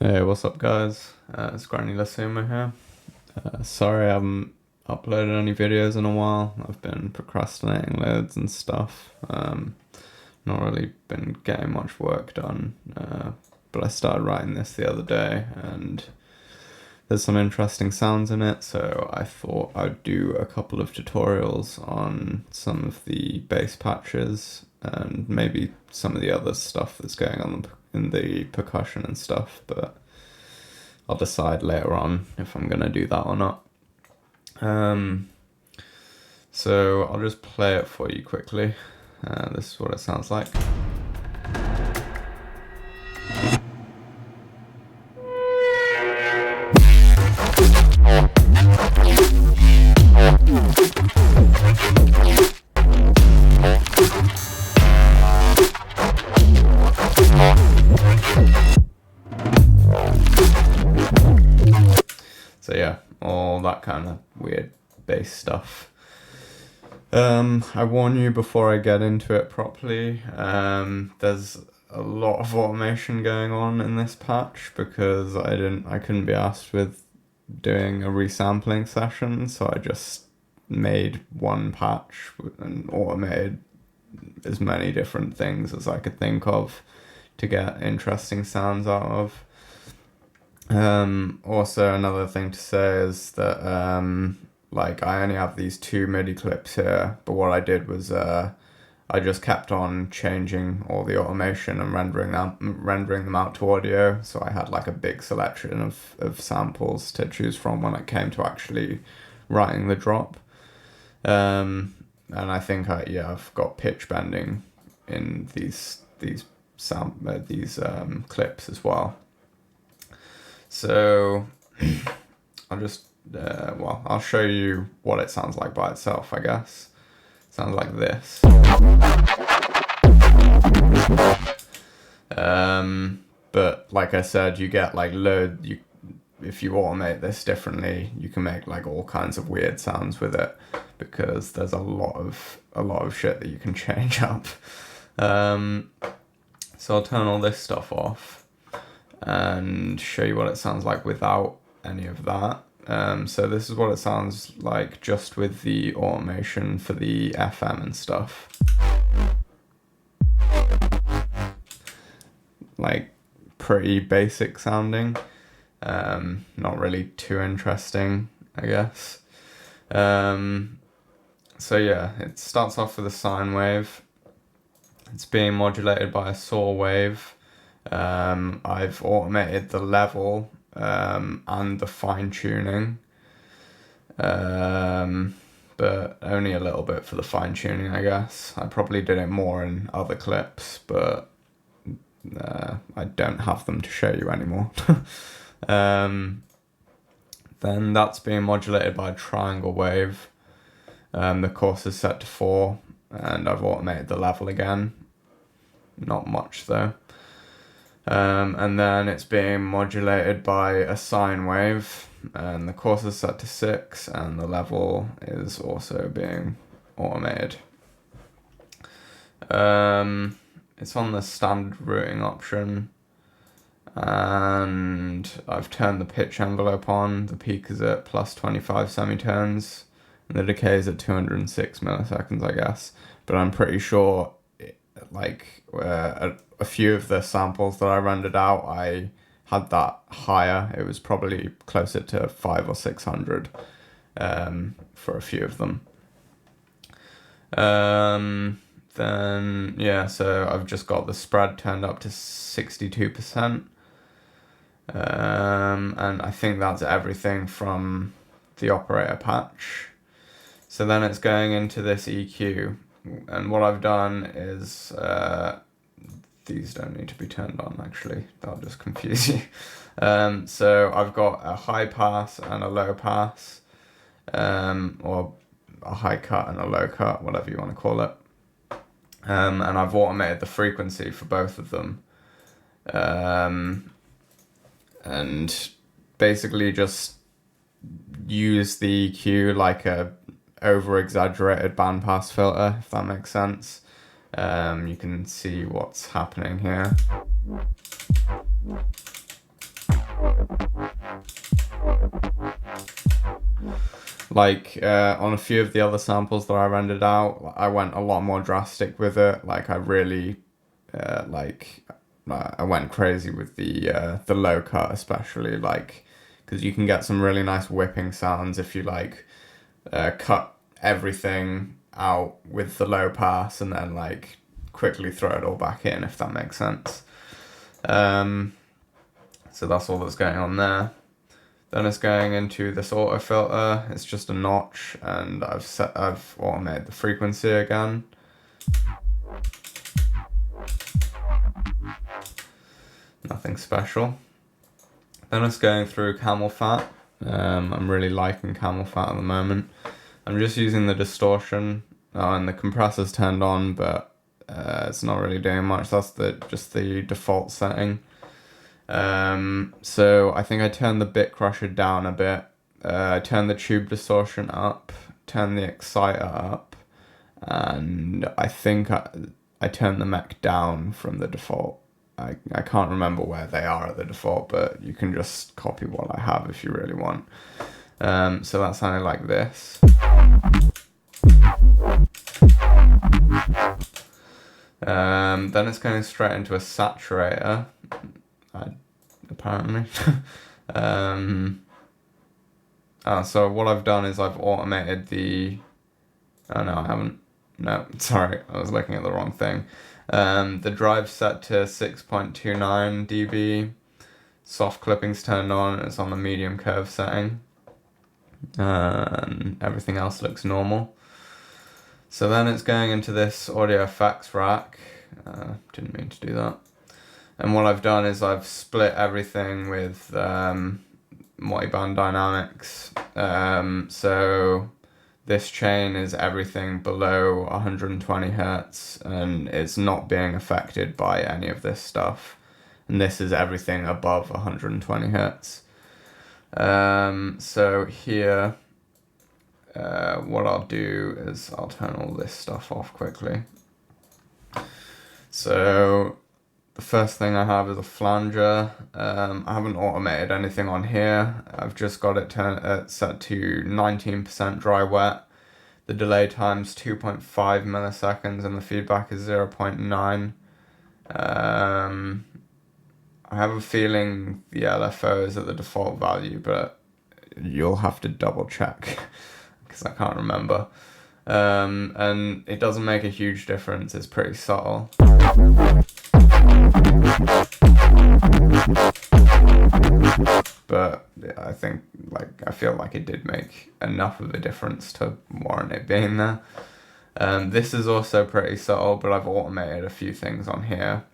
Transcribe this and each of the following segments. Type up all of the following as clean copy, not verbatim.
Hey, what's up, guys? It's GranularSumo here. Sorry I haven't uploaded any videos in a while. I've been procrastinating loads and stuff. Not really been getting much work done. But I started writing this the other day, and there's some interesting sounds in it, so I thought I'd do a couple of tutorials on some of the bass patches and maybe some of the other stuff that's going on in the percussion and stuff, but I'll decide later on if I'm gonna do that or not. So I'll just play it for you quickly. This is what it sounds like. So yeah, all that kind of weird bass stuff. I warn you before I get into it properly, there's a lot of automation going on in this patch because I couldn't be asked with doing a resampling session, so I just made one patch and automated as many different things as I could think of to get interesting sounds out of. Also, another thing to say is that like I only have these two MIDI clips here, but what I did was I just kept on changing all the automation and rendering them out to audio. So I had like a big selection of samples to choose from when it came to actually writing the drop. And I think I've got pitch bending in these clips as well. So I'll show you what it sounds like by itself, I guess. It sounds like this. But like I said, you get like if you automate this differently, you can make like all kinds of weird sounds with it because there's a lot of shit that you can change up. So I'll turn all this stuff off and show you what it sounds like without any of that. So this is what it sounds like just with the automation for the FM and stuff. Like pretty basic sounding, not really too interesting, I guess. So yeah, it starts off with a sine wave. It's being modulated by a saw wave. I've automated the level and the fine tuning, but only a little bit for the fine tuning, I guess. I probably did it more in other clips, but I don't have them to show you anymore. Then that's being modulated by a triangle wave. The course is set to 4, and I've automated the level again. Not much though. And then it's being modulated by a sine wave, and the course is set to 6, and the level is also being automated. It's on the standard routing option, and I've turned the pitch envelope on. The peak is at plus 25 semitones, and the decay is at 206 milliseconds, I guess. But I'm pretty sure a few of the samples that I rendered out, I had that higher. It was probably closer to 500 or 600 for a few of them. Then yeah, so I've just got the spread turned up to 62%. And I think that's everything from the operator patch. So then it's going into this EQ, and what I've done is these don't need to be turned on, actually, that'll just confuse you. So I've got a high pass and a low pass, or a high cut and a low cut, whatever you want to call it. And I've automated the frequency for both of them. And basically just use the EQ like a over-exaggerated bandpass filter, if that makes sense. You can see what's happening here. Like on a few of the other samples that I rendered out, I went a lot more drastic with it. Like I really, I went crazy with the low cut, especially like because you can get some really nice whipping sounds if you like cut everything out with the low pass and then like quickly throw it all back in, if that makes sense. So that's all that's going on there. Then it's going into this auto filter. It's just a notch, and I've automated the frequency again. Nothing special. Then it's going through camel fat. I'm really liking camel fat at the moment. I'm just using the distortion, and the compressor's turned on, but it's not really doing much. That's just the default setting. So I think I turned the bit crusher down a bit. I turned the tube distortion up, turned the exciter up, and I think I turned the mech down from the default. I can't remember where they are at the default, but you can just copy what I have if you really want. So that sounded like this. Then it's going straight into a saturator. Apparently. So what I've done is I've automated the... Oh no, I haven't. No, sorry, I was looking at the wrong thing. The drive's set to 6.29 dB. Soft clipping's turned on, it's on the medium curve setting. And everything else looks normal. So then it's going into this audio effects rack. Didn't mean to do that. And what I've done is I've split everything with multi-band dynamics. So this chain is everything below 120 Hertz, and it's not being affected by any of this stuff. And this is everything above 120 Hertz. So here, what I'll do is I'll turn all this stuff off quickly. So the first thing I have is a flanger. I haven't automated anything on here. I've just got it set to 19% dry wet. The delay time's 2.5 milliseconds and the feedback is 0.9. I have a feeling the LFO is at the default value, but you'll have to double check because I can't remember. And it doesn't make a huge difference, it's pretty subtle. But I think, I feel like it did make enough of a difference to warrant it being there. This is also pretty subtle, but I've automated a few things on here.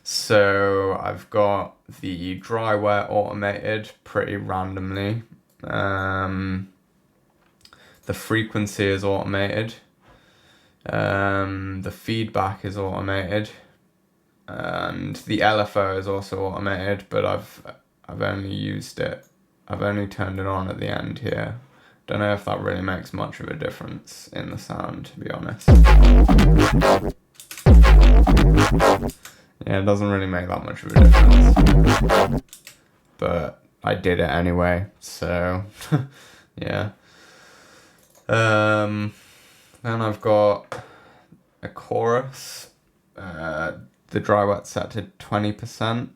So I've got the dry wet automated pretty randomly. The frequency is automated. The feedback is automated. And the LFO is also automated, but I've only used it. I've only turned it on at the end here. Don't know if that really makes much of a difference in the sound, to be honest. Yeah, it doesn't really make that much of a difference. But I did it anyway, so yeah. Then I've got a chorus. The dry wet set to 20%.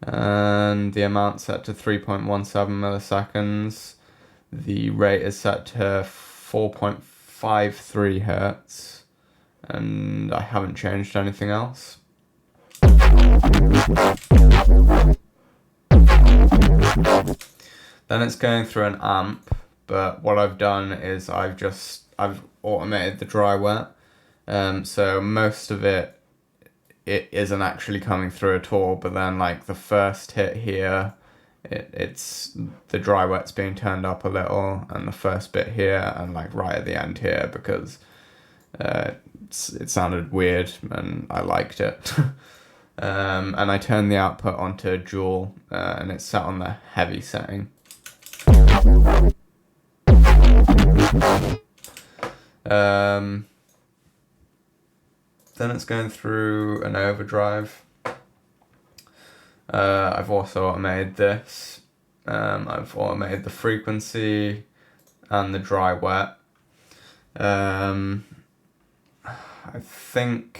And the amount set to 3.17 milliseconds. The rate is set to 4.53 Hertz. And I haven't changed anything else. Then it's going through an amp, but what I've done is I've automated the dry wet. So most of it isn't actually coming through at all, but then the first hit here, it's the dry wet's being turned up a little, and the first bit here, and right at the end here, because it sounded weird and I liked it. And I turned the output onto Dual, and it's set on the heavy setting. Then it's going through an overdrive. I've also automated this. I've automated the frequency and the dry wet. I think,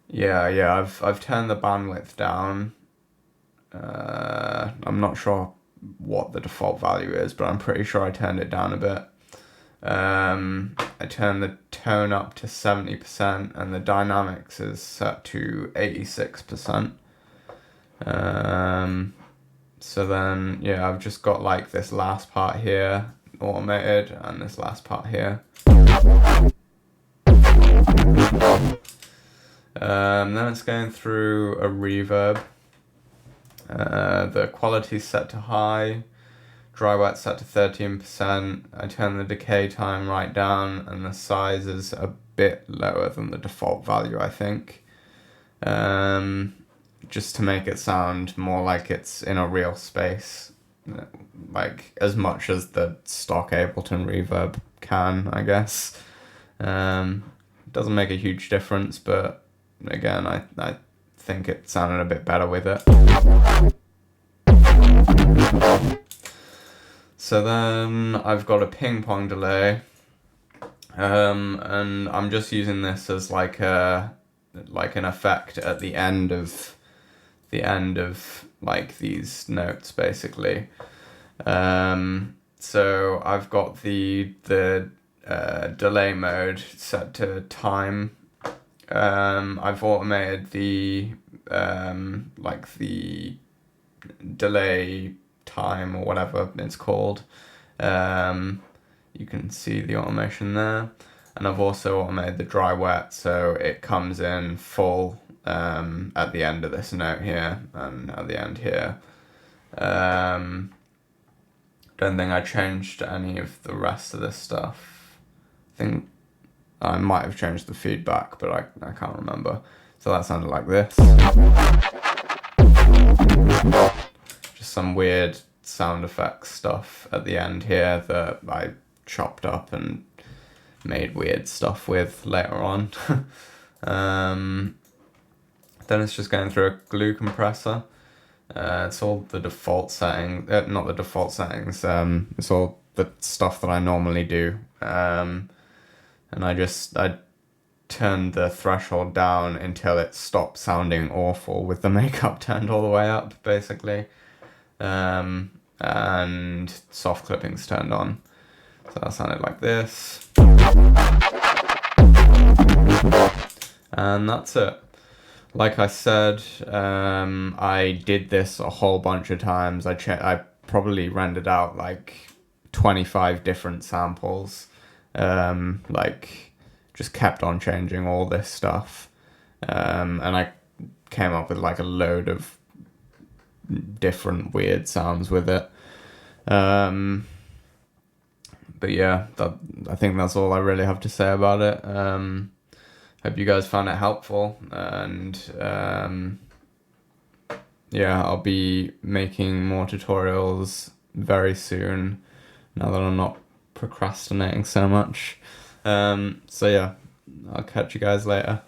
yeah, I've turned the bandwidth down. I'm not sure what the default value is, but I'm pretty sure I turned it down a bit. I turned the tone up to 70% and the dynamics is set to 86%. So then, yeah, I've just got like this last part here automated and this last part here. Then it's going through a reverb. The quality's set to high, dry wet set to 13%. I turn the decay time right down and the size is a bit lower than the default value, I think. Just to make it sound more like it's in a real space, like as much as the stock Ableton reverb can, I guess. Doesn't make a huge difference, but again, I think it sounded a bit better with it. So then I've got a ping pong delay, and I'm just using this as like an effect at the end of like these notes, basically. So I've got the delay mode set to time. I've automated the like the delay time or whatever it's called. You can see the automation there, and I've also automated the dry wet so it comes in full at the end of this note here and at the end here. Don't think I changed any of the rest of this stuff. I think I might have changed the feedback, but I can't remember. So that sounded like this. Just some weird sound effects stuff at the end here that I chopped up and made weird stuff with later on. Then it's just going through a glue compressor. It's all the default setting, not the default settings, it's all the stuff that I normally do. And I turned the threshold down until it stopped sounding awful with the makeup turned all the way up, basically. And soft clipping's turned on. So that sounded like this. And that's it. Like I said, I did this a whole bunch of times. I probably rendered out like 25 different samples. Like just kept on changing all this stuff. And I came up with like a load of different weird sounds with it. But yeah, I think that's all I really have to say about it. Hope you guys found it helpful, and yeah, I'll be making more tutorials very soon now that I'm not procrastinating so much. So yeah, I'll catch you guys later.